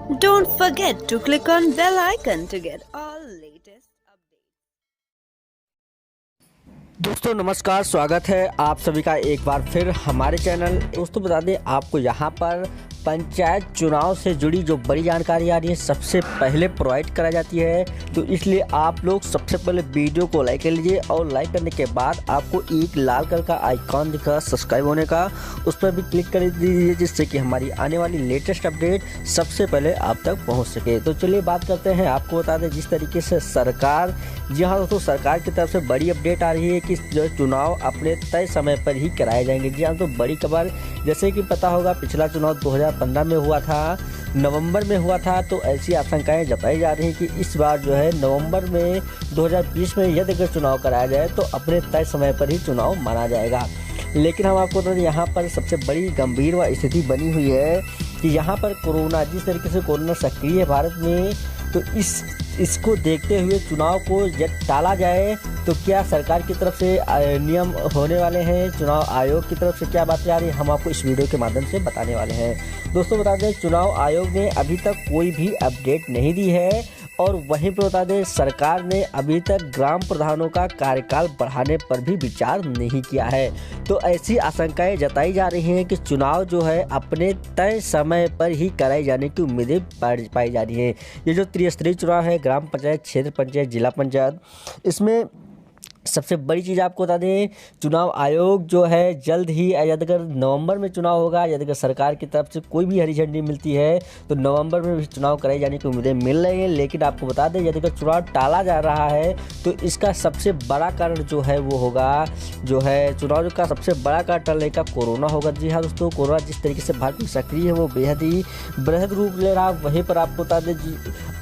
Don't forget to click on bell icon to get all latest updates. दोस्तों नमस्कार, स्वागत है आप सभी का एक बार फिर हमारे चैनल। दोस्तों बता दें आपको यहाँ पर पंचायत चुनाव से जुड़ी जो बड़ी जानकारी आ रही है सबसे पहले प्रोवाइड कराई जाती है, तो इसलिए आप लोग सबसे पहले वीडियो को लाइक कर लीजिए और लाइक करने के बाद आपको एक लाल कलर का आइकॉन दिख रहा है सब्सक्राइब होने का, उस पर भी क्लिक कर दीजिए जिससे कि हमारी आने वाली लेटेस्ट अपडेट सबसे पहले आप तक पहुँच सके। तो चलिए बात करते हैं, आपको बता दें जिस तरीके से सरकार, जी हाँ दोस्तों, सरकार की तरफ से बड़ी अपडेट आ रही है कि जो चुनाव अपने तय समय पर ही कराए जाएंगे। जी हाँ, तो बड़ी खबर, जैसे कि पता होगा पिछला चुनाव 2015 में हुआ था, नवंबर में हुआ था, तो ऐसी आशंकाएं जताई जा रही हैं कि इस बार जो है नवंबर में 2020 में यदि अगर चुनाव कराया जाए तो अपने तय समय पर ही चुनाव माना जाएगा। लेकिन हम आपको बता दें यहाँ पर सबसे बड़ी गंभीर व स्थिति बनी हुई है कि यहाँ पर कोरोना, जिस तरीके से कोरोना सक्रिय है भारत में, तो इसको देखते हुए चुनाव को जब टाला जाए तो क्या सरकार की तरफ से नियम होने वाले हैं, चुनाव आयोग की तरफ से क्या बातें आ रही है, हम आपको इस वीडियो के माध्यम से बताने वाले हैं। दोस्तों बता दें चुनाव आयोग ने अभी तक कोई भी अपडेट नहीं दी है और वहीं पर बता दें सरकार ने अभी तक ग्राम प्रधानों का कार्यकाल बढ़ाने पर भी विचार नहीं किया है। तो ऐसी आशंकाएं जताई जा रही हैं कि चुनाव जो है अपने तय समय पर ही कराए जाने की उम्मीदें पाई जा रही हैं। ये जो त्रिस्तरीय चुनाव है, ग्राम पंचायत, क्षेत्र पंचायत, जिला पंचायत, इसमें सबसे बड़ी चीज़ आपको बता दें चुनाव आयोग जो है जल्द ही, यदि अगर नवंबर में चुनाव होगा, यदि अगर सरकार की तरफ से कोई भी हरी झंडी मिलती है तो नवंबर में भी चुनाव कराए जाने की उम्मीदें मिल रही हैं। लेकिन आपको बता दें यदि अगर चुनाव टाला जा रहा है तो इसका सबसे बड़ा कारण जो है वो होगा, जो है चुनाव का सबसे बड़ा कारण टलने का कोरोना होगा। जी हाँ दोस्तों, कोरोना जिस तरीके से भारत में सक्रिय है वो बेहद ही बृहद रूप ले रहा है। वहीं पर आपको बता दें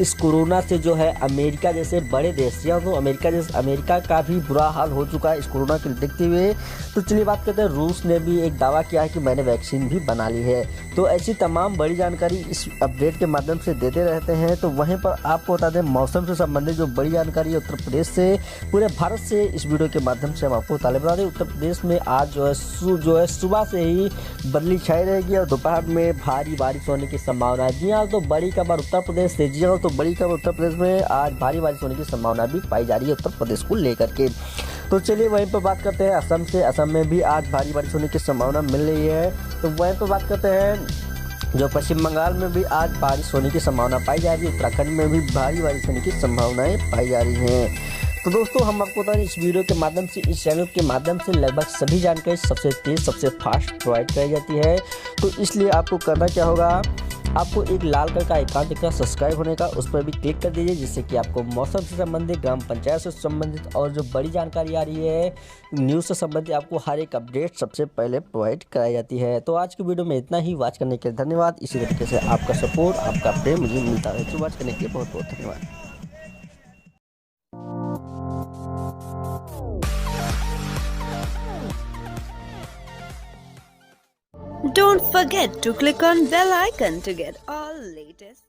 इस कोरोना से जो है अमेरिका जैसे बड़े देश, या तो अमेरिका का भी बुरा हाल हो चुका है इस कोरोना के देखते हुए। तो चलिए बात करते हैं, रूस ने भी एक दावा किया है कि मैंने वैक्सीन भी बना ली है। तो ऐसी तमाम बड़ी जानकारी इस अपडेट के माध्यम से देते रहते हैं। तो वहीं पर आपको बता दें मौसम से संबंधित जो बड़ी जानकारी है उत्तर प्रदेश से, पूरे भारत से इस वीडियो के माध्यम से हम आपको बता दें उत्तर प्रदेश में आज जो है सुबह से ही बदली छाई रहेगी और दोपहर में भारी बारिश होने की संभावना है। जी हाँ, तो बड़ी खबर उत्तर प्रदेश से, जी हाँ, तो बड़ी खबर उत्तर प्रदेश में आज भारी बारिश होने की संभावना भी पाई जा रही है उत्तर प्रदेश को लेकर के। तो चलिए वहीं पर बात करते हैं असम से, असम में भी आज भारी बारिश होने की संभावना मिल रही है। तो वहीं पर बात करते हैं जो पश्चिम बंगाल में भी आज बारिश होने की संभावना पाई जा रही है, उत्तराखंड में भी भारी बारिश होने की संभावनाएं पाई जा रही हैं। तो दोस्तों हम आपको बता दें इस वीडियो के माध्यम से, इस चैनल के माध्यम से लगभग सभी जानकारी सबसे तेज, सबसे फास्ट प्रोवाइड कराई जाती है। तो इसलिए आपको करना क्या होगा, आपको एक लाल कलर का आइकॉन दिख रहा है सब्सक्राइब होने का, उस पर भी क्लिक कर दीजिए जिससे कि आपको मौसम से संबंधित, ग्राम पंचायत से संबंधित और जो बड़ी जानकारी आ रही है न्यूज़ से संबंधित आपको हर एक अपडेट सबसे पहले प्रोवाइड कराई जाती है। तो आज की वीडियो में इतना ही। वॉच करने के लिए धन्यवाद। इसी तरीके से आपका सपोर्ट, आपका प्रेम मुझे मिलता है। तो वॉच करने के लिए बहुत बहुत धन्यवाद। Don't forget to click on bell icon to get all latest